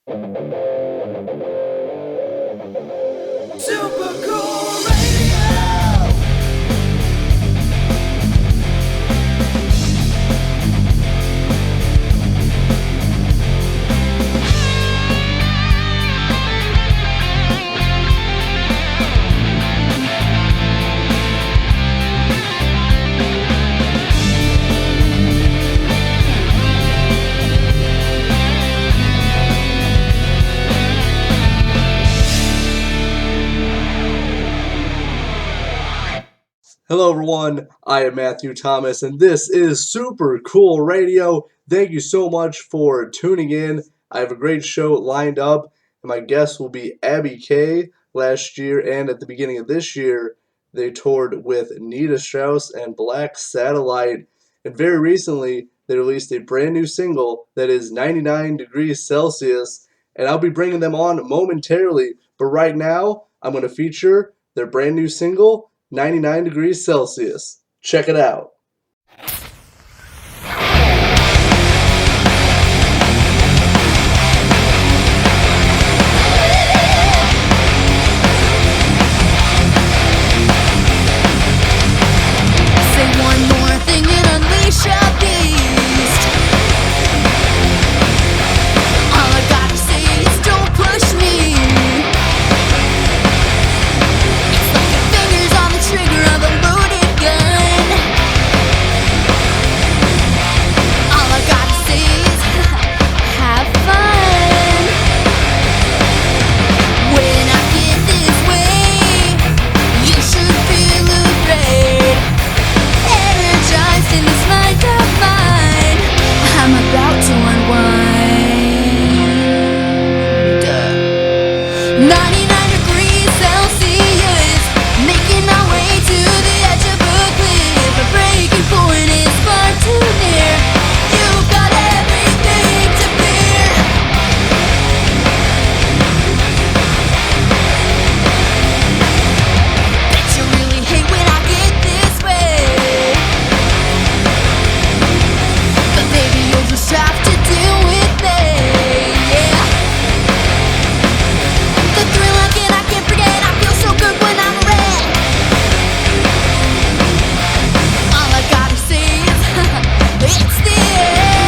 Super cool radio. Hello everyone, I am Matthew Thomas and this is Super Cool Radio. Thank you so much for tuning in. I have a great show lined up and my guest will be Abby K. Last year and at the beginning of this year, they toured with Nita, Strauss and Black Satellite. And very recently, they released a brand new single that is 99 degrees Celsius. And I'll be bringing them on momentarily. But right now, I'm going to feature their brand new single, 99 degrees Celsius. Check it out. Say one more thing and unleash a beast. All I gotta say is don't push me. It's like your fingers on the trigger of a loaded gun. All I gotta say is have fun. When I get this way, you should feel afraid. Energized in this mind of mine, I'm about to unwind. 99 degrees Celsius, making my way to the edge of a cliff. A breaking point is far too near. You've got everything to fear. Bet you really hate when I get this way, but baby you'll just have to deal with me. Yeah. The thrill I get, I can't forget. I feel so good when I'm red. All I gotta say is it's the end.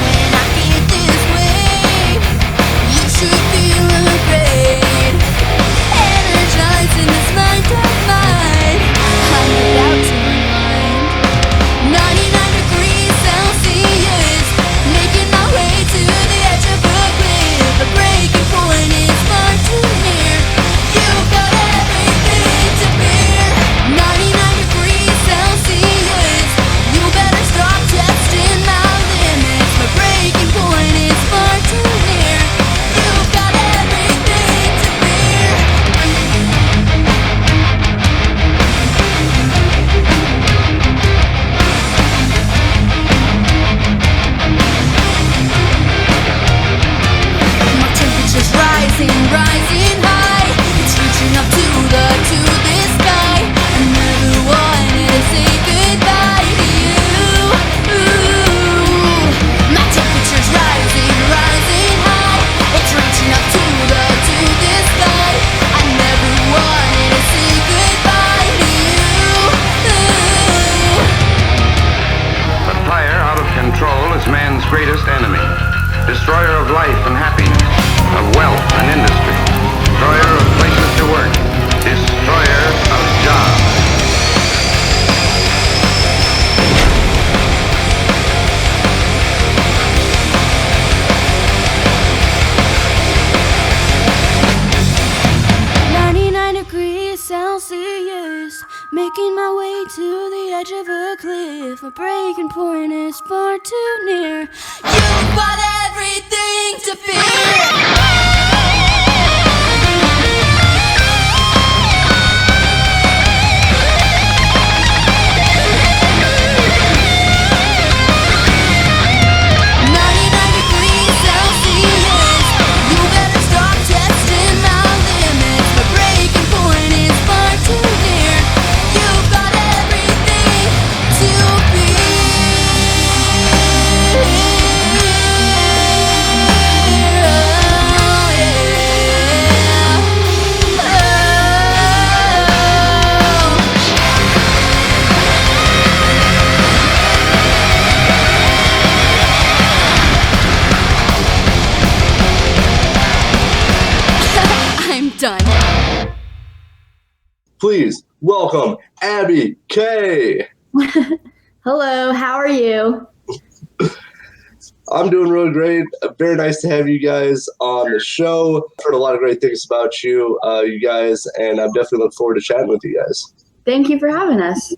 When I get this way, you should feel afraid. Energized in this mind of mine, I'm about to unwind. 99 degrees Celsius, making my way to the edge of a cliff. The breaking point is far too near. You've got everything to fear. 99 degrees Celsius, you better stop testing my limits. My breaking point is far too near. You've got everything to fear. My temperature's rising, rising high. It's reaching up to the sky. I never wanted to say goodbye to you. Ooh. My temperature's rising, rising high. It's reaching up to the sky. I never wanted to say goodbye to you. Ooh. But fire out of control is man's greatest enemy. Destroyer of life and happiness, of wealth and industry. Destroyer of places to work. Destroyer of jobs. Celsius, making my way to the edge of a cliff. A breaking point is far too near. You've got everything to fear. You've got everything to fear. please welcome Abby K. Hello, how are you? I'm doing really great. Very nice to have you guys on the show. I've heard a lot of great things about you, you guys, and I'm definitely looking forward to chatting with you guys. Thank you for having us.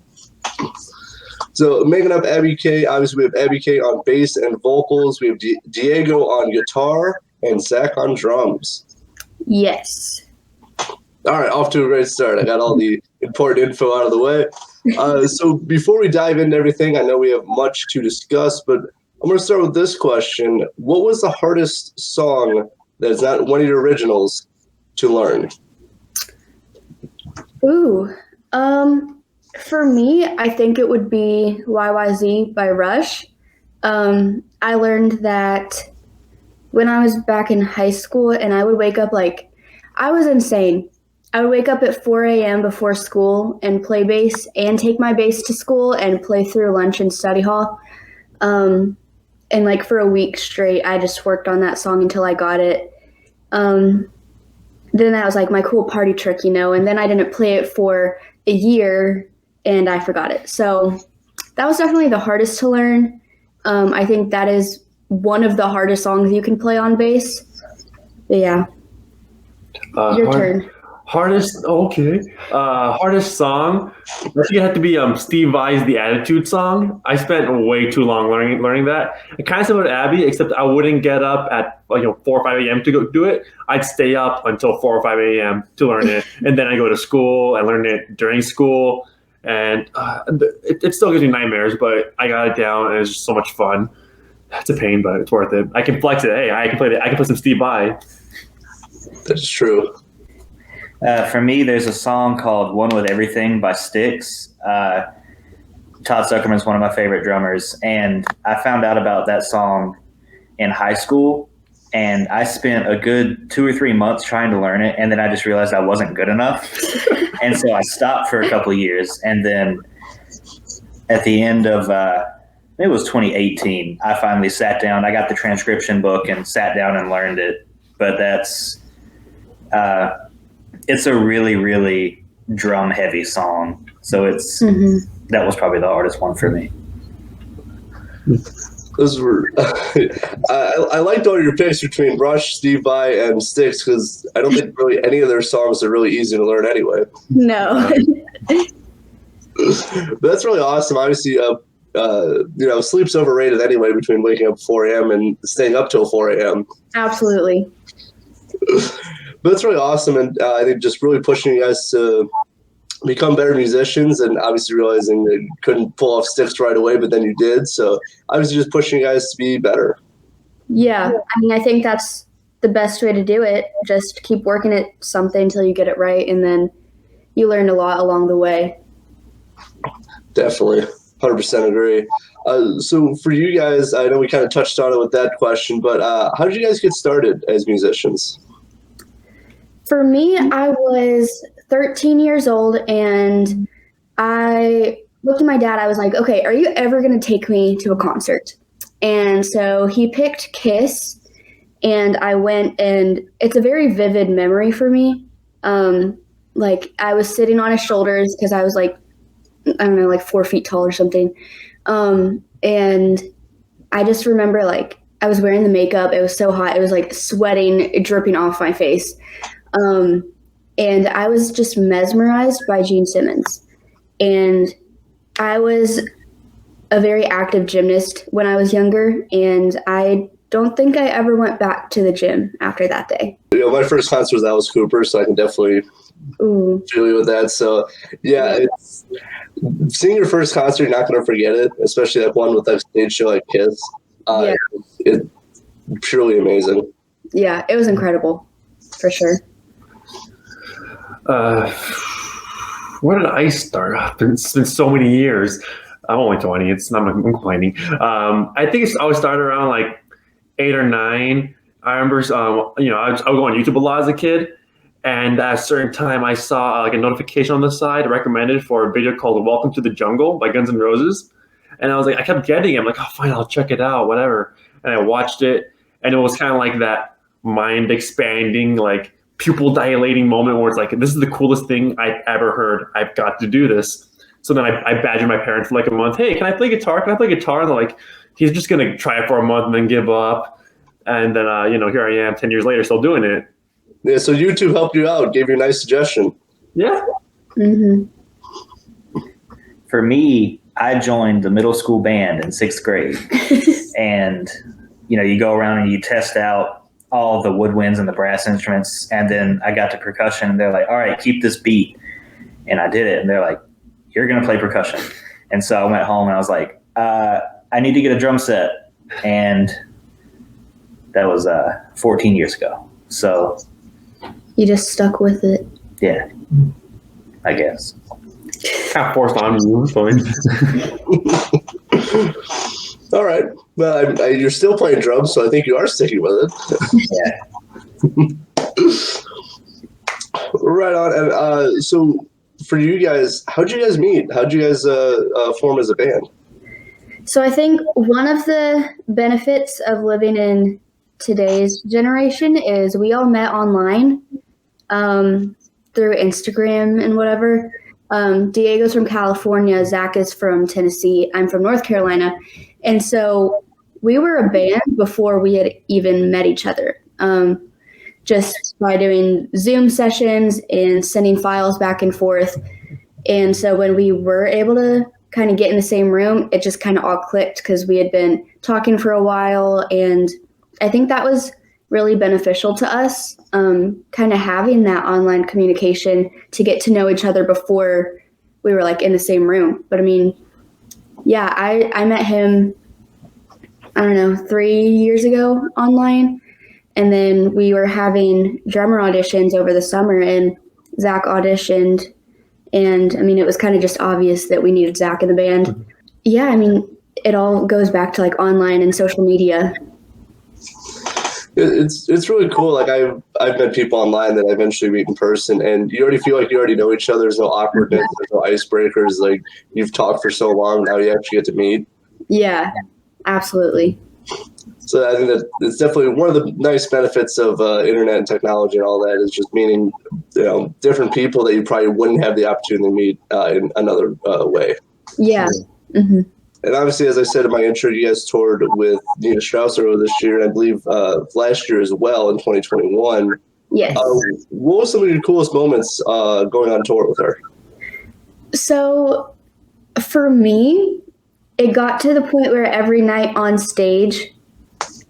So making up Abby K, obviously we have Abby K on bass and vocals. We have Diego on guitar and Zach on drums. Yes. All right, off to a great start. I got all the important info out of the way. So before we dive into everything, I know we have much to discuss, but I'm going to start with this question. What was the hardest song that's not one of your originals to learn? Ooh. For me, I think it would be YYZ by Rush. I learned that when I was back in high school, and I would wake up I was insane. I would wake up at 4 a.m. before school and play bass and take my bass to school and play through lunch in study hall. And for a week straight, I just worked on that song until I got it. Then that was my cool party trick, and then I didn't play it for a year and I forgot it. So that was definitely the hardest to learn. I think that is one of the hardest songs you can play on bass. But yeah. Your turn. Hardest song. I think it had to be Steve Vai's "The Attitude" song. I spent way too long learning that. It kind of similar to Abby, except I wouldn't get up at 4 or 5 a.m. to go do it. I'd stay up until 4 or 5 a.m. to learn it, and then I go to school. I learn it during school, and it still gives me nightmares. But I got it down, and it's just so much fun. It's a pain, but it's worth it. I can flex it. Hey, I can play some Steve Vai. That's true. For me, there's a song called "One with Everything" by Styx. Todd Zuckerman's one of my favorite drummers, and I found out about that song in high school, and I spent a good 2 or 3 months trying to learn it, and then I just realized I wasn't good enough, and so I stopped for a couple of years, and then at the end of it was 2018, I finally sat down. I got the transcription book and sat down and learned it, but that's it's a really, really drum-heavy song, so that was probably the hardest one for me. Those were I liked all your picks between Rush, Steve Vai, and Styx because I don't think really any of their songs are really easy to learn anyway. No. But that's really awesome. Obviously, sleep's overrated anyway between waking up 4 a.m. and staying up till 4 a.m. Absolutely. But that's really awesome, and I think just really pushing you guys to become better musicians, and obviously realizing that you couldn't pull off Styx right away, but then you did. So obviously just pushing you guys to be better. Yeah, I think that's the best way to do it. Just keep working at something until you get it right, and then you learn a lot along the way. Definitely, 100% agree. So for you guys, I know we kind of touched on it with that question, but how did you guys get started as musicians? For me, I was 13 years old, and I looked at my dad. I was like, okay, are you ever going to take me to a concert? And so he picked Kiss, and I went, and it's a very vivid memory for me. I was sitting on his shoulders because I was 4 feet tall or something. And I just remember I was wearing the makeup. It was so hot. It was sweating, dripping off my face. And I was just mesmerized by Gene Simmons. And I was a very active gymnast when I was younger, and I don't think I ever went back to the gym after that day. My first concert was Alice Cooper, so I can definitely feel you with that. So, yeah, it's, seeing your first concert, you're not going to forget it, especially one with a stage show like Kiss. It's purely amazing. Yeah, it was incredible, for sure. Where did I start? It's been so many years. I'm only 20. I'm complaining. I think I always started around 8 or 9. I remember, I would go on YouTube a lot as a kid, and at a certain time I saw a notification on the side recommended for a video called "Welcome to the Jungle" by Guns N' Roses, and I kept getting it. I'm like, oh, fine, I'll check it out, whatever. And I watched it, and it was kind of like that mind expanding, pupil dilating moment where it's like, this is the coolest thing I've ever heard. I've got to do this. So then I badgered my parents for like a month. Hey, can I play guitar? Can I play guitar? And they're like, he's just going to try it for a month and then give up. And then, here I am 10 years later, still doing it. Yeah, so YouTube helped you out, gave you a nice suggestion. Yeah. Mm-hmm. For me, I joined the middle school band in 6th grade. And, you go around and you test out all the woodwinds and the brass instruments. And then I got to percussion and they're like, all right, keep this beat. And I did it. And they're like, you're going to play percussion. And so I went home and I was like, I need to get a drum set. And that was 14 years ago. So You just stuck with it. yeah, I guess. Kind of forced on you. Fine. All right. Well, you're still playing drums, so I think you are sticking with it. Yeah. Right on. And so for you guys, how'd you guys meet? How'd you guys form as a band? So I think one of the benefits of living in today's generation is we all met online through Instagram and whatever. Diego's from California, Zach is from Tennessee, I'm from North Carolina. And so we were a band before we had even met each other, just by doing Zoom sessions and sending files back and forth. And so when we were able to kind of get in the same room, it just kind of all clicked because we had been talking for a while. And I think that was really beneficial to us, kind of having that online communication to get to know each other before we were like in the same room. But I mean, yeah, I met him, 3 years ago online. And then we were having drummer auditions over the summer and Zach auditioned. And I mean, it was kind of just obvious that we needed Zach in the band. Mm-hmm. Yeah, I mean, it all goes back to like online and social media. It's really cool. Like I've met people online that I eventually meet in person, and you already feel like you already know each other. There's no awkwardness, there's no icebreakers. Like you've talked for so long, now you actually get to meet. Yeah, absolutely. So I think that it's definitely one of the nice benefits of internet and technology and all that is just meeting, different people that you probably wouldn't have the opportunity to meet in another way. Yeah. Mm-hmm. And obviously, as I said in my intro, you guys toured with Nita Strauss earlier this year, and I believe last year as well in 2021. Yes. What was some of your coolest moments going on tour with her? So for me, it got to the point where every night on stage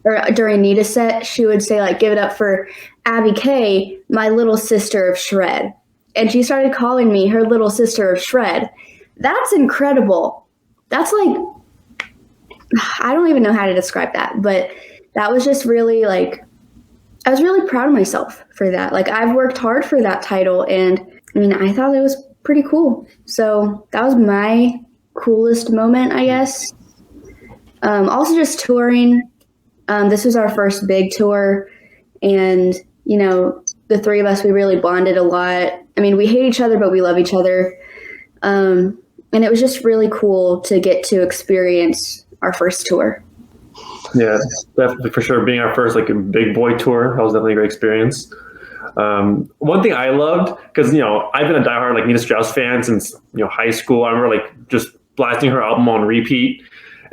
or during Nita's set, she would say, like, give it up for Abby Kay, my little sister of Shred. And she started calling me her little sister of Shred. That's incredible. That's like, I don't even know how to describe that, but that was just really like, I was really proud of myself for that. Like I've worked hard for that title and I mean, I thought it was pretty cool. So that was my coolest moment, I guess. Also just touring. This was our first big tour and, the three of us, we really bonded a lot. I mean, we hate each other, but we love each other. And it was just really cool to get to experience our first tour. Yeah, definitely for sure. Being our first big boy tour, that was definitely a great experience. One thing I loved, because I've been a diehard Nita Strauss fan since high school. I remember just blasting her album on repeat.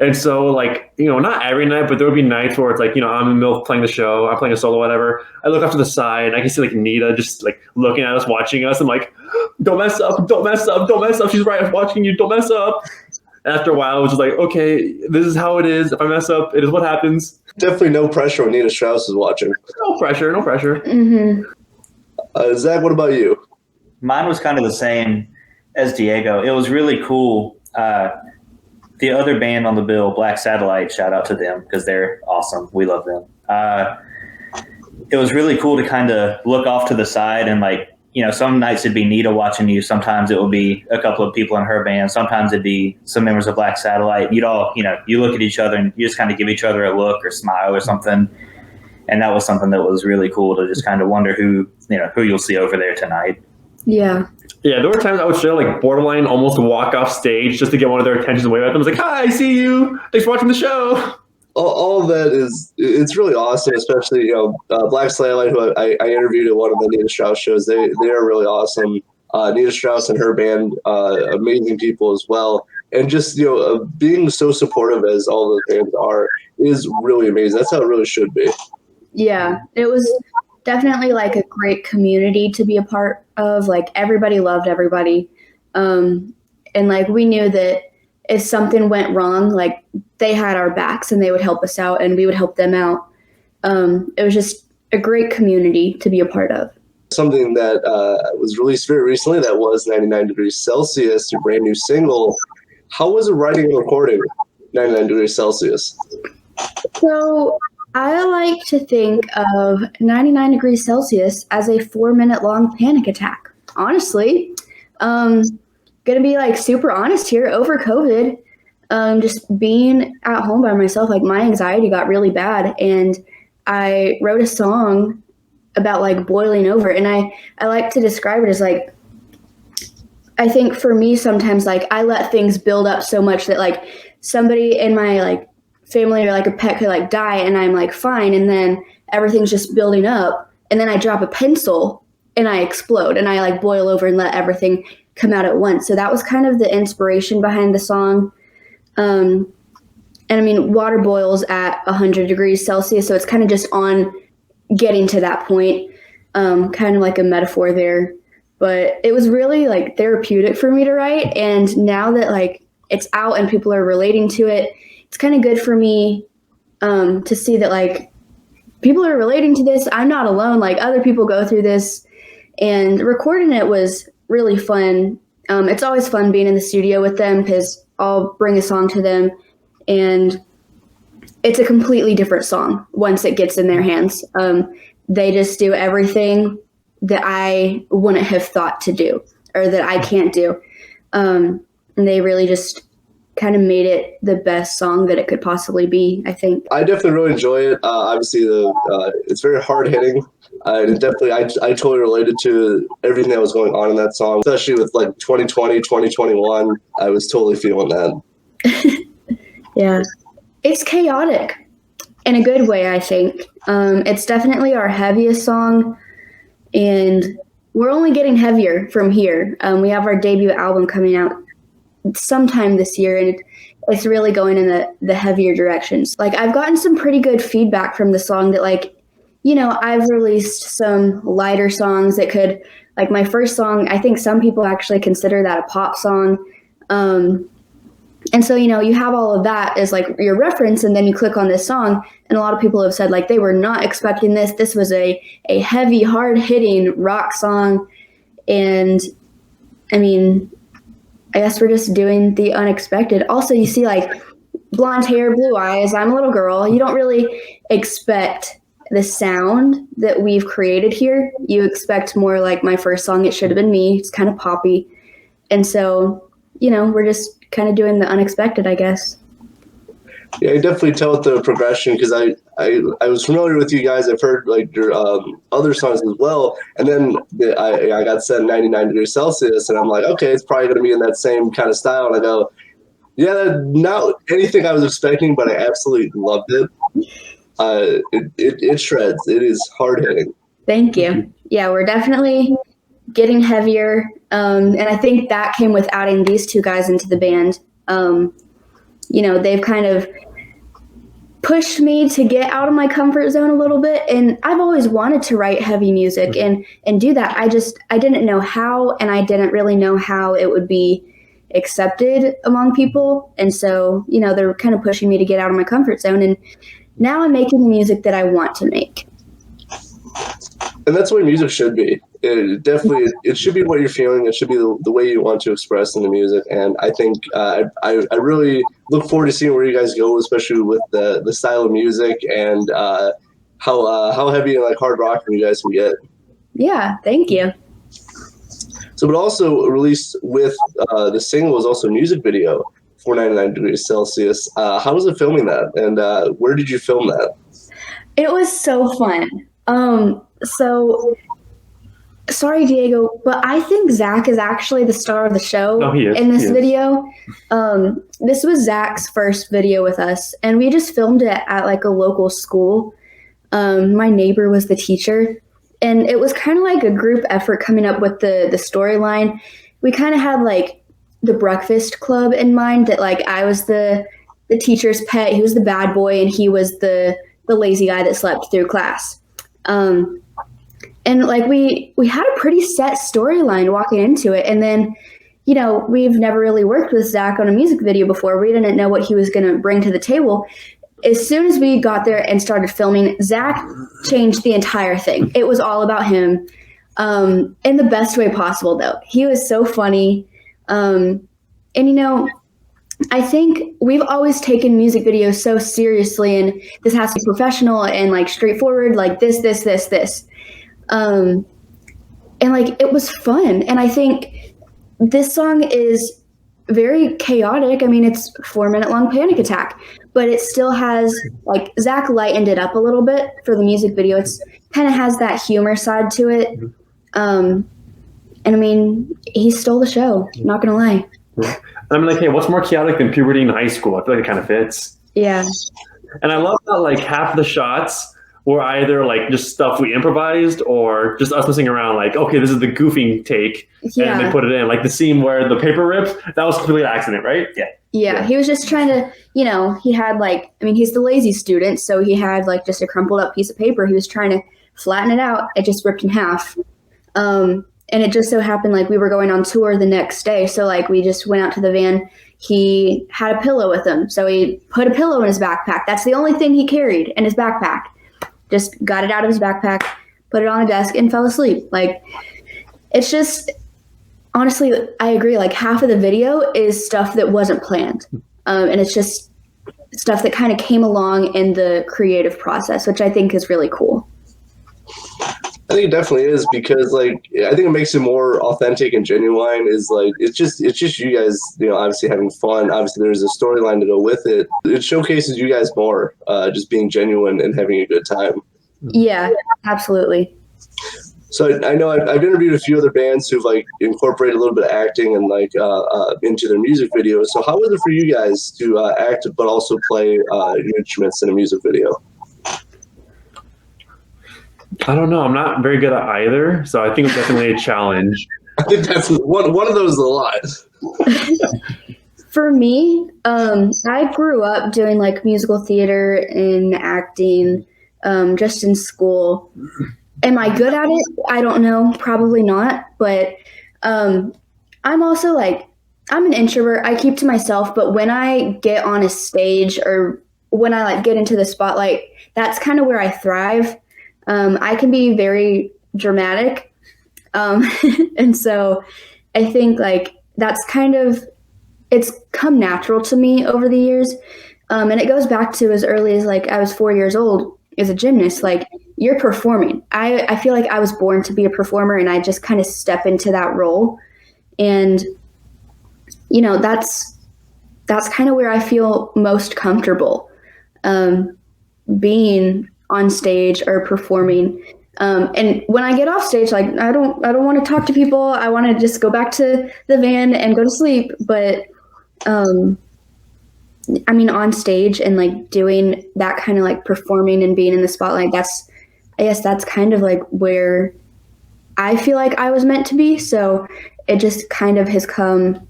And so not every night, but there would be nights where it's I'm in the middle of playing the show, I'm playing a solo, whatever. I look off to the side and I can see Nita just looking at us, watching us. I'm like, don't mess up, don't mess up, don't mess up. She's right, I'm watching you, don't mess up. And after a while, it was just okay, this is how it is. If I mess up, it is what happens. Definitely no pressure when Nita Strauss is watching. No pressure, no pressure. Mm-hmm. Zach, what about you? Mine was kind of the same as Diego. It was really cool. The other band on the bill, Black Satellite, shout out to them because they're awesome. We love them. It was really cool to kind of look off to the side and some nights it'd be Nita watching you. Sometimes it would be a couple of people in her band. Sometimes it'd be some members of Black Satellite. You'd all, you look at each other and you just kind of give each other a look or smile or something. And that was something that was really cool to just kind of wonder who you'll see over there tonight. Yeah. Yeah, there were times I would show borderline almost walk off stage just to get one of their attention away with them. I was like, hi, I see you. Thanks for watching the show. all of that it's really awesome, especially Black Slaylight, who I interviewed at one of the Nita Strauss shows. They are really awesome. Nita Strauss and her band, amazing people as well. And just being so supportive as all the bands are is really amazing. That's how it really should be. Yeah, it was definitely like a great community to be a part of. Like everybody loved everybody, and like we knew that if something went wrong, like they had our backs and they would help us out and we would help them out. It was just a great community to be a part of. Something that was released very recently, that was 99 Degrees Celsius, your brand new single. How was it writing and recording 99 Degrees Celsius? So I like to think of 99 Degrees Celsius as a 4-minute long panic attack. Honestly, gonna be like super honest here. Over COVID, just being at home by myself, like my anxiety got really bad, and I wrote a song about like boiling over. And I like to describe it as like, I think for me sometimes like I let things build up so much that like somebody in my like family or like a pet could like die and I'm like fine, and then everything's just building up, and then I drop a pencil and I explode and I like boil over and let everything come out at once. So that was kind of the inspiration behind the song. And I mean, water boils at 100 degrees Celsius, so it's kind of just on getting to that point, kind of like a metaphor there. But it was really like therapeutic for me to write, and now that like it's out and people are relating to it, it's kind of good for me to see that like people are relating to this. I'm not alone. Like other people go through this, and recording it was really fun. It's always fun being in the studio with them because I'll bring a song to them and it's a completely different song once it gets in their hands. They just do everything that I wouldn't have thought to do or that I can't do. And they really just kind of made it the best song that it could possibly be, I think. I definitely really enjoy it. Obviously, it's very hard hitting. And definitely, I totally related to everything that was going on in that song, especially with like 2020, 2021. I was totally feeling that. Yeah. It's chaotic in a good way, I think. It's definitely our heaviest song, and we're only getting heavier from here. We have our debut album coming out sometime this year, and it's really going in the heavier directions. Like I've gotten some pretty good feedback from the song that like, I've released some lighter songs that could, like my first song, I think some people actually consider that a pop song. And so, you have all of that as like your reference, and then you click on this song, and a lot of people have said like they were not expecting this. This was a heavy, hard-hitting rock song. And I mean, I guess we're just doing the unexpected. Also, you see like blonde hair, blue eyes. I'm a little girl. You don't really expect the sound that we've created here. You expect more like my first song, It Should Have Been Me. It's kind of poppy. And so, we're just kind of doing the unexpected, I guess. Yeah, I definitely tell it the progression because I was familiar with you guys. I've heard like your other songs as well, and then I got sent 99 Degrees Celsius, and I'm like, okay, it's probably going to be in that same kind of style. And I go, yeah, not anything I was expecting, but I absolutely loved it. It shreds. It is hard hitting. Thank you. Yeah, we're definitely getting heavier, and I think that came with adding these two guys into the band. They've kind of pushed me to get out of my comfort zone a little bit, and I've always wanted to write heavy music and do that. I didn't know how, and I didn't really know how it would be accepted among people, and so they're kind of pushing me to get out of my comfort zone, and now I'm making the music that I want to make. And that's what music should be. It should be what you're feeling. It should be the way you want to express in the music. And I think I really look forward to seeing where you guys go, especially with the style of music and how heavy and like hard rock you guys can get. Yeah, thank you. So, but also released with the single was also a music video for 99 Degrees Celsius. How was it filming that? And where did you film that? It was so fun. So sorry, Diego, but I think Zach is actually the star of the show No, he is. in this He is. video. This was Zach's first video with us, and we just filmed it at like a local school. My neighbor was the teacher, and it was kind of like a group effort coming up with the storyline. We kind of had like the Breakfast Club in mind, that like I was the teacher's pet, he was the bad boy, and he was the lazy guy that slept through class. And like we had a pretty set storyline walking into it. And then, you know, we've never really worked with Zach on a music video before. We didn't know what he was going to bring to the table. As soon as we got there and started filming, Zach changed the entire thing. It was all about him, in the best way possible, though. He was so funny. And, you know, I think we've always taken music videos so seriously, and this has to be professional and like straightforward, like this. And like it was fun. And I think this song is very chaotic. I mean, it's 4-minute long Panic Attack, but it still has like Zach lightened it up a little bit for the music video. It's kind of has that humor side to it. And I mean, he stole the show, not gonna lie. I'm like, hey, what's more chaotic than puberty in high school? I feel like it kind of fits. Yeah. And I love that like half the shots were either like just stuff we improvised or just us messing around. Like, okay, this is the goofing take, Yeah. and they put it in. Like the scene where the paper rips, that was completely an accident, right? Yeah, he was just trying to, you know, he had like, I mean, he's the lazy student, so he had like just a crumpled up piece of paper. He was trying to flatten it out. It just ripped in half. And it just so happened like we were going on tour the next day. So like we just went out to the van. He had a pillow with him. So he put a pillow in his backpack. That's the only thing he carried in his backpack. Just got it out of his backpack, put it on the desk, and fell asleep. Like, it's just, honestly, I agree. Like, half of the video is stuff that wasn't planned. And it's just stuff that kind of came along in the creative process, which I think is really cool. I think it definitely is, because like I think it makes it more authentic and genuine. Is like it's just you guys, you know, obviously having fun. Obviously, there's a storyline to go with it. It showcases you guys more, just being genuine and having a good time. Yeah, absolutely. So I know I've interviewed a few other bands who've like incorporated a little bit of acting and like into their music videos. So how was it for you guys to act but also play your instruments in a music video? I don't know. I'm not very good at either, so I think it's definitely a challenge. I think that's one of those is a lot. For me, I grew up doing like musical theater and acting, just in school. Am I good at it? I don't know. Probably not. But I'm also like, I'm an introvert. I keep to myself. But when I get on a stage or when I like get into the spotlight, that's kind of where I thrive. I can be very dramatic. And so I think like that's kind of, it's come natural to me over the years. And it goes back to as early as like I was 4 years old as a gymnast. Like, you're performing. I feel like I was born to be a performer, and I just kind of step into that role. And, you know, that's kind of where I feel most comfortable, being on stage or performing. And when I get off stage, like I don't want to talk to people. I want to just go back to the van and go to sleep. But I mean, on stage and like doing that kind of like performing and being in the spotlight, I guess that's kind of like where I feel like I was meant to be. So it just kind of has come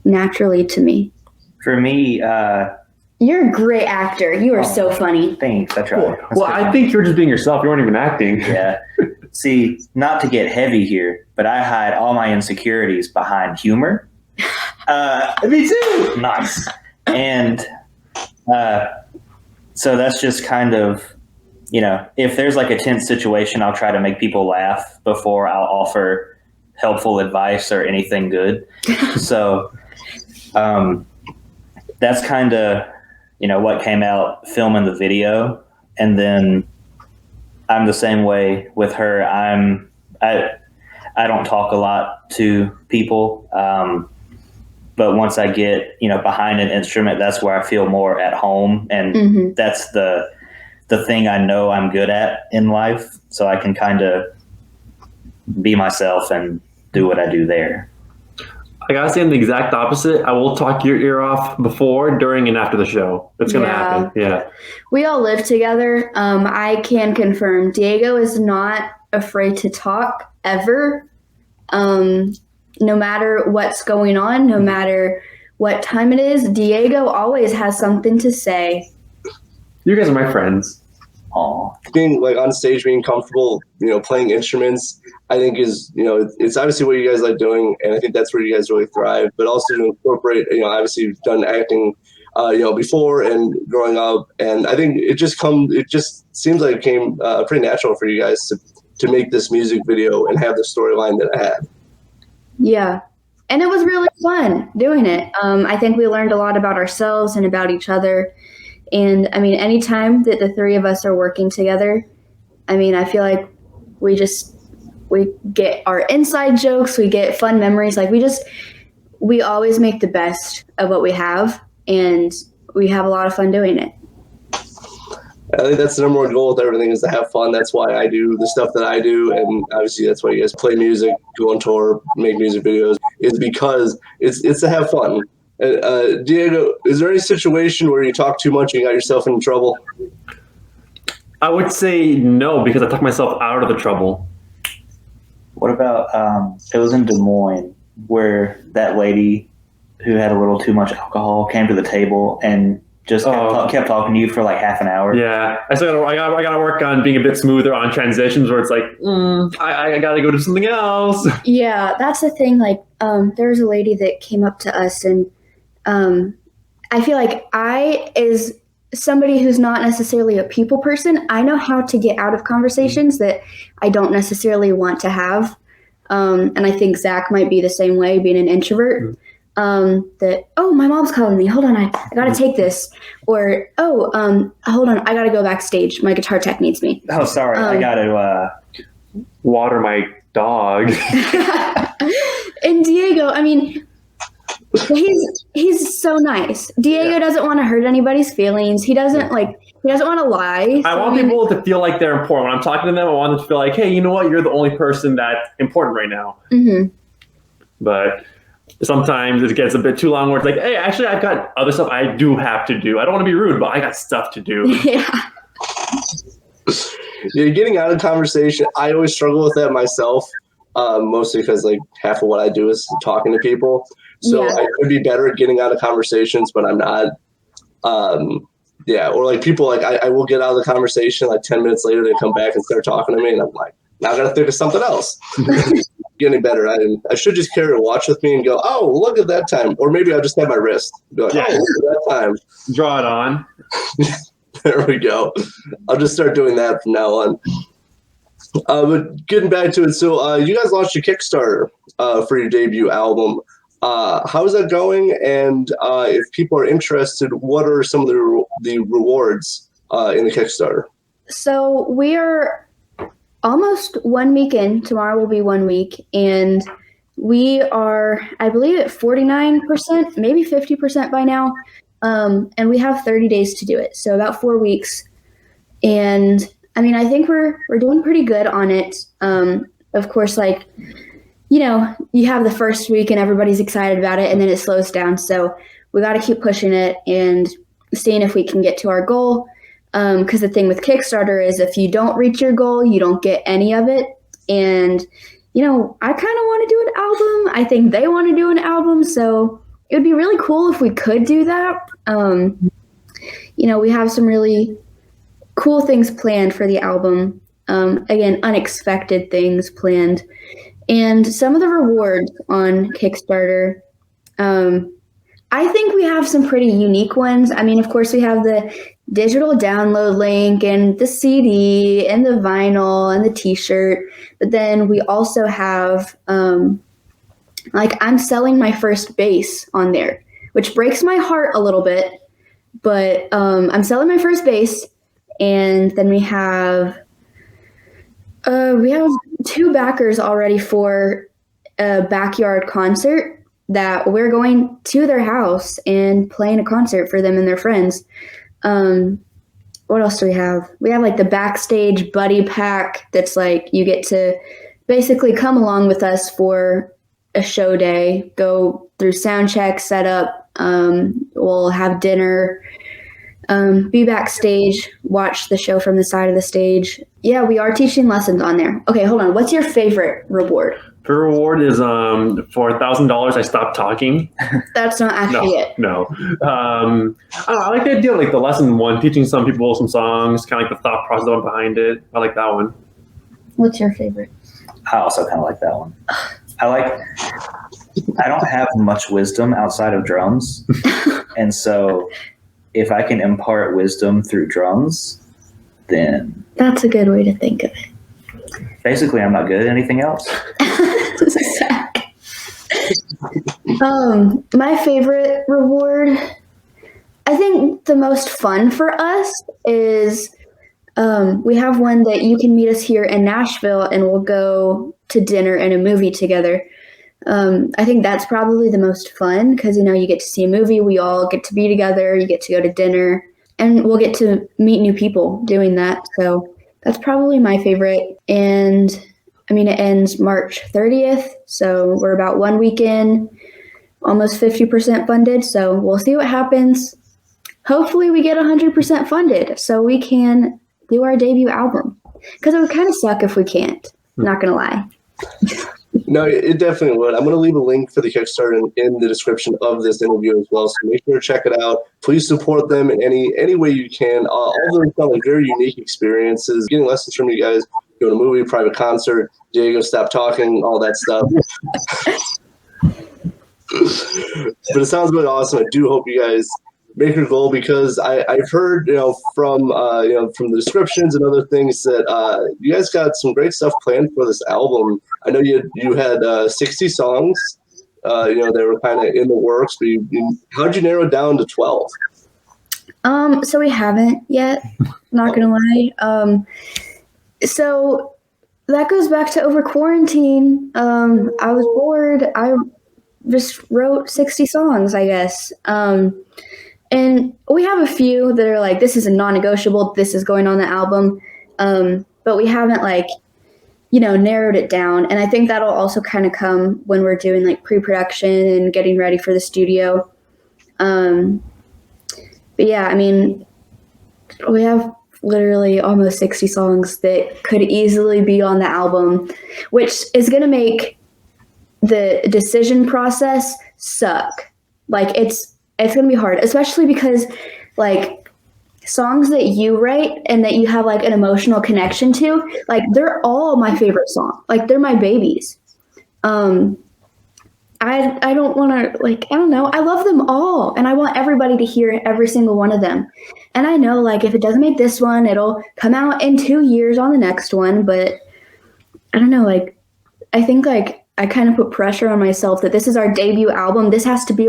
naturally to me. For me, You're a great actor. You are so funny. thanks. I tried. Well, I think you're just being yourself. You weren't even acting. Yeah. See, not to get heavy here, but I hide all my insecurities behind humor. Me too. Nice. And so that's just kind of, you know, if there's like a tense situation, I'll try to make people laugh before I'll offer helpful advice or anything good. So that's kind of, you know, what came out filming the video. And then I'm the same way with her. I don't talk a lot to people. But once I get, you know, behind an instrument, that's where I feel more at home. And that's the thing I know I'm good at in life. So I can kind of be myself and do what I do there. I gotta say, I'm the exact opposite. I will talk your ear off before, during, and after the show. It's gonna happen. Yeah. We all live together. I can confirm Diego is not afraid to talk ever. No matter what's going on, no matter what time it is, Diego always has something to say. You guys are my friends. Aw. Being like on stage, being comfortable, playing instruments, I think is, it's obviously what you guys like doing, and I think that's where you guys really thrive. But also to incorporate, obviously you've done acting, before and growing up, and I think it just seems like it came pretty natural for you guys to make this music video and have the storyline that it had. Yeah. And it was really fun doing it. I think we learned a lot about ourselves and about each other. And I mean, anytime that the three of us are working together, I mean, I feel like we get our inside jokes, we get fun memories. Like we always make the best of what we have, and we have a lot of fun doing it. I think that's the number one goal with everything, is to have fun. That's why I do the stuff that I do, and obviously that's why you guys play music, go on tour, make music videos, is because it's to have fun. Diego, is there any situation where you talk too much and you got yourself in trouble? I would say no, because I took myself out of the trouble. What about it was in Des Moines where that lady who had a little too much alcohol came to the table and just kept talking to you for like half an hour? Yeah, I gotta work on being a bit smoother on transitions, where it's like, I gotta go do something else. Yeah, that's the thing. Like, there was a lady that came up to us, and I feel like as somebody who's not necessarily a people person, I know how to get out of conversations that I don't necessarily want to have. And I think Zach might be the same way, being an introvert. That, my mom's calling me. Hold on, I gotta take this. Or, hold on, I gotta go backstage. My guitar tech needs me. Oh, sorry, I gotta water my dog. And Diego, I mean, he's so nice. Diego doesn't want to hurt anybody's feelings. He doesn't want to lie. I want people to feel like they're important. When I'm talking to them, I want them to feel like, hey, you know what? You're the only person that's important right now. Mm-hmm. But sometimes it gets a bit too long where it's like, hey, actually, I've got other stuff I do have to do. I don't want to be rude, but I got stuff to do. Yeah. Yeah, getting out of conversation, I always struggle with that myself, mostly because like half of what I do is talking to people. So I could be better at getting out of conversations, but I'm not. Or like people, like I will get out of the conversation, like 10 minutes later, they come back and start talking to me, and I'm like, now I got to think of something else. Getting better. I should just carry a watch with me and go, oh, look at that time. Or maybe I'll just have my wrist. Be like, oh, look at that time. Draw it on. There we go. I'll just start doing that from now on. But getting back to it, so you guys launched a Kickstarter for your debut album. How is that going? And if people are interested, what are some of the rewards in the Kickstarter? So we are almost 1 week in. Tomorrow will be 1 week. And we are, I believe, at 49%, maybe 50% by now. And we have 30 days to do it. So about 4 weeks. And I mean, I think we're doing pretty good on it. Of course, like, you have the first week and everybody's excited about it, and then it slows down. So we got to keep pushing it and seeing if we can get to our goal. Because the thing with Kickstarter is if you don't reach your goal, you don't get any of it. And, I kind of want to do an album. I think they want to do an album. So it would be really cool if we could do that. We have some really cool things planned for the album. Again, unexpected things planned. And some of the rewards on Kickstarter, I think we have some pretty unique ones. I mean, of course, we have the digital download link and the CD and the vinyl and the t-shirt. But then we also have, I'm selling my first bass on there, which breaks my heart a little bit. But I'm selling my first bass. And then we have 2 backers already for a backyard concert that we're going to their house and playing a concert for them and their friends. What else do we have? We have like the backstage buddy pack that's like you get to basically come along with us for a show day, go through sound check, set up. We'll have dinner, be backstage, watch the show from the side of the stage. Yeah, we are teaching lessons on there. Okay, hold on. What's your favorite reward? The reward is for $1,000. I stopped talking. That's not actually it. No. I like the idea, like the lesson one, teaching some people some songs, kind of like the thought process behind it. I like that one. What's your favorite? I also kind of like that one. I don't have much wisdom outside of drums. And so if I can impart wisdom through drums, then That's a good way to think of it. basically I'm not good at anything else. My favorite reward, I think the most fun for us is we have one that you can meet us here in Nashville and we'll go to dinner and a movie together. I think that's probably the most fun because, you get to see a movie, we all get to be together, you get to go to dinner, and we'll get to meet new people doing that. So that's probably my favorite. And it ends March 30th. So we're about 1 week in, almost 50% funded. So we'll see what happens. Hopefully we get 100% funded so we can do our debut album. Because it would kind of suck if we can't. Not going to lie. No, it definitely would. I'm going to leave a link for the Kickstarter in the description of this interview as well, so make sure to check it out. Please support them in any way you can. All of them sound like very unique experiences. Getting lessons from you guys, go to a movie, private concert, Diego, stop talking, all that stuff. But it sounds really awesome. I do hope you guys make your goal because I've heard from the descriptions and other things that you guys got some great stuff planned for this album. I know you had 60 songs. They were kind of in the works, but how'd you narrow it down to 12? So we haven't yet. Not gonna lie. So that goes back to over quarantine. I was bored. I just wrote 60 songs, I guess. And we have a few that are like, this is a non-negotiable, this is going on the album. But we haven't narrowed it down. And I think that'll also kind of come when we're doing like pre-production and getting ready for the studio. But yeah, we have literally almost 60 songs that could easily be on the album, which is going to make the decision process suck. It's going to be hard, especially because songs that you write and that you have an emotional connection to, they're all my favorite song. They're my babies. I don't want to, I don't know. I love them all and I want everybody to hear every single one of them. And I know if it doesn't make this one, it'll come out in 2 years on the next one. But I don't know, I think I kind of put pressure on myself that this is our debut album. This has to be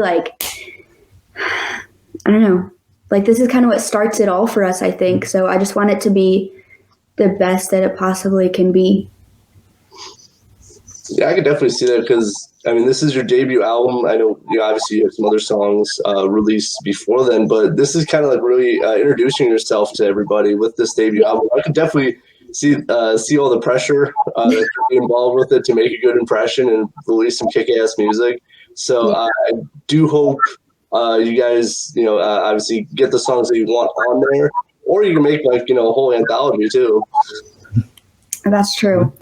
I don't know. This is kind of what starts it all for us, I think. So I just want it to be the best that it possibly can be. Yeah, I could definitely see that because, this is your debut album. I know, obviously you have some other songs released before then, but this is kind of really introducing yourself to everybody with this debut album. I could definitely see all the pressure that could be involved with it to make a good impression and release some kick-ass music. So I do hope you guys, obviously get the songs that you want on there, or you can make a whole anthology too. That's true.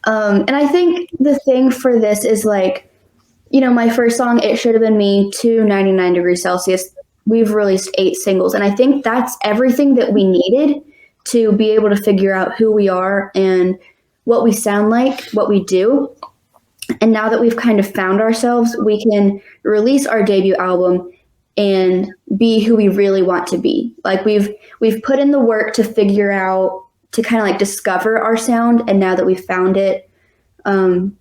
And I think the thing for this is my first song, It Should Have Been Me, to 99 Degrees Celsius. We've released 8 singles. And I think that's everything that we needed to be able to figure out who we are and what we sound like, what we do. And now that we've kind of found ourselves, we can release our debut album and be who we really want to be. We've put in the work to figure out, to kind of discover our sound. And now that we've found it, I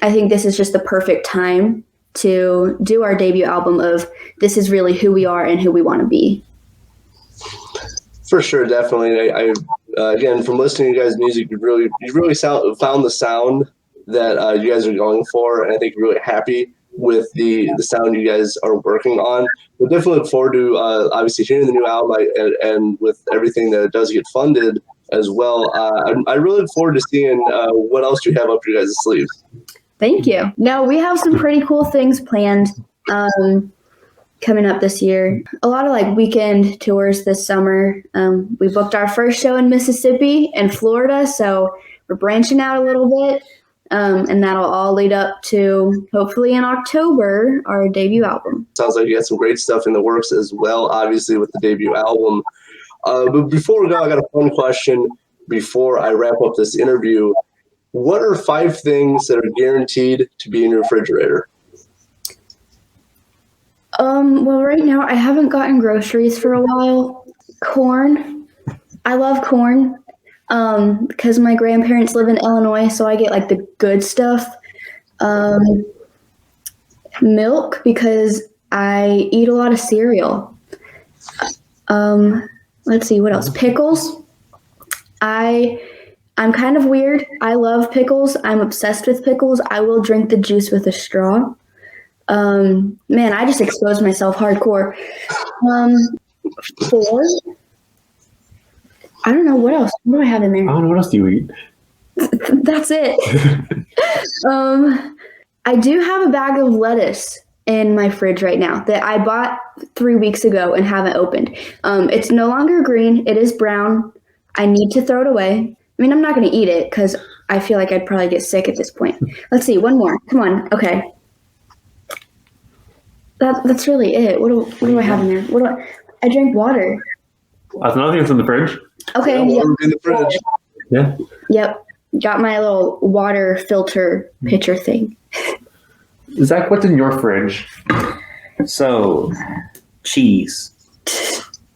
think this is just the perfect time to do our debut album of this is really who we are and who we want to be. For sure, definitely. I again, from listening to you guys' music, you really found the sound that you guys are going for, and I think really happy with the sound you guys are working on. We'll definitely look forward to obviously hearing the new album and with everything that it does get funded as well. I really look forward to seeing what else you have up your guys' sleeves. Thank you. No, we have some pretty cool things planned coming up this year. A lot of like weekend tours this summer. We booked our first show in Mississippi and Florida, so we're branching out a little bit. And that'll all lead up to, hopefully in October, our debut album. Sounds like you got some great stuff in the works as well, obviously, with the debut album. But before we go, I got a fun question before I wrap up this interview. What are 5 things that are guaranteed to be in your refrigerator? Well, right now I haven't gotten groceries for a while. Corn. I love corn. Because my grandparents live in Illinois, so I get like the good stuff. Milk, because I eat a lot of cereal. Let's see, what else? Pickles. I'm kind of weird. I love pickles. I'm obsessed with pickles. I will drink the juice with a straw. Man, I just exposed myself hardcore. 4. I don't know what else. What do I have in there? I don't know what else do you eat. That's it. I do have a bag of lettuce in my fridge right now that I bought 3 weeks ago and haven't opened. It's no longer green. It is brown. I need to throw it away. I mean, I'm not going to eat it because I feel like I'd probably get sick at this point. Let's see. One more. Come on. Okay. That's really it. What do I have in there? I drink water. That's another thing that's in the fridge. Okay. Yeah, in the fridge. Yeah. Yep. Got my little water filter pitcher thing. Zach, what's in your fridge? So, cheese.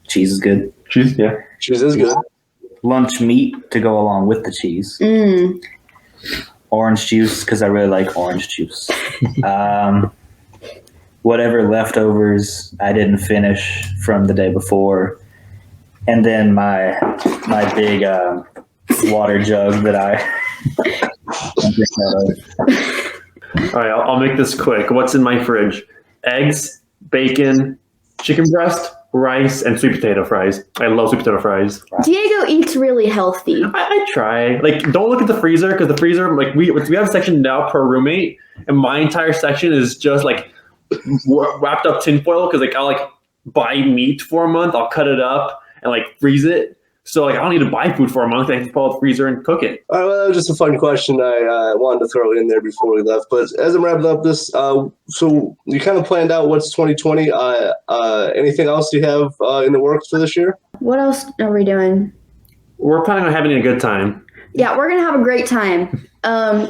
Cheese is good. Cheese, yeah. Cheese is good. Lunch meat to go along with the cheese. Orange juice, because I really like orange juice. Whatever leftovers I didn't finish from the day before. And then my big water jug that I drink out of. All right, I'll make this quick. What's in my fridge? Eggs, bacon, chicken breast, rice, and sweet potato fries. I love sweet potato fries. Diego eats really healthy. I try. Like, don't look at the freezer, because the freezer, like, we have a section now per roommate, and my entire section is just like wrapped up tinfoil, because like I'll like buy meat for a month, I'll cut it up and like freeze it. So like I don't need to buy food for a month. I can pull out the freezer and cook it. All right, well, that was just a fun question I wanted to throw in there before we left. But as I'm wrapping up this, so you kind of planned out what's 2020. Anything else you have in the works for this year? What else are we doing? We're planning on having a good time. Yeah, we're going to have a great time.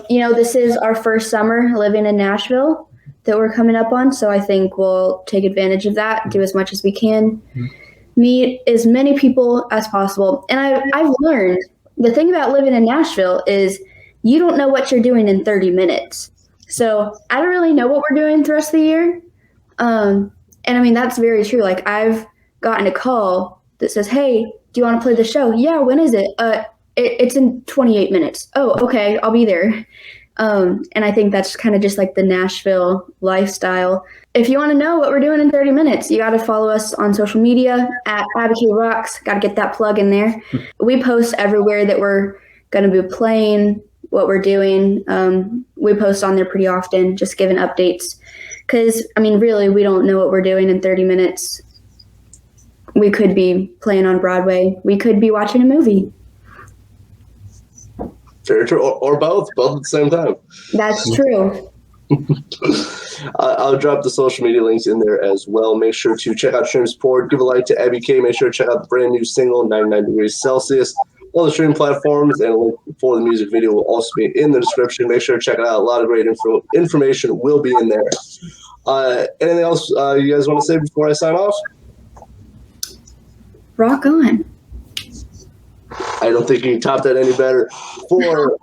This is our first summer living in Nashville that we're coming up on. So I think we'll take advantage of that, do as much as we can. Meet as many people as possible. And I've learned the thing about living in Nashville is you don't know what you're doing in 30 minutes. So I don't really know what we're doing the rest of the year. And I mean, that's very true. Like I've gotten a call that says, hey, do you want to play the show? Yeah, when is it? It's in 28 minutes. Oh, okay, I'll be there. And I think that's kind of just like the Nashville lifestyle. If you want to know what we're doing in 30 minutes, you got to follow us on social media at Abby K Rocks. Got to get that plug in there. We post everywhere that we're going to be playing, what we're doing. We post on there pretty often, just giving updates. Because, I mean, really, we don't know what we're doing in 30 minutes. We could be playing on Broadway. We could be watching a movie. Very true, or both at the same time. That's true. I'll drop the social media links in there as well. Make sure to check out Stream Support. Give a like to Abby K. Make sure to check out the brand new single, 99 Degrees Celsius. All the streaming platforms and a link for the music video will also be in the description. Make sure to check it out. A lot of great information will be in there. Anything else you guys want to say before I sign off? Rock on. I don't think you can top that any better. For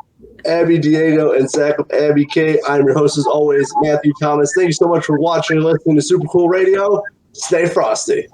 Abby, Diego, and Zach of Abby K, I'm your host as always, Matthew Thomas. Thank you so much for watching and listening to Super Cool Radio. Stay frosty.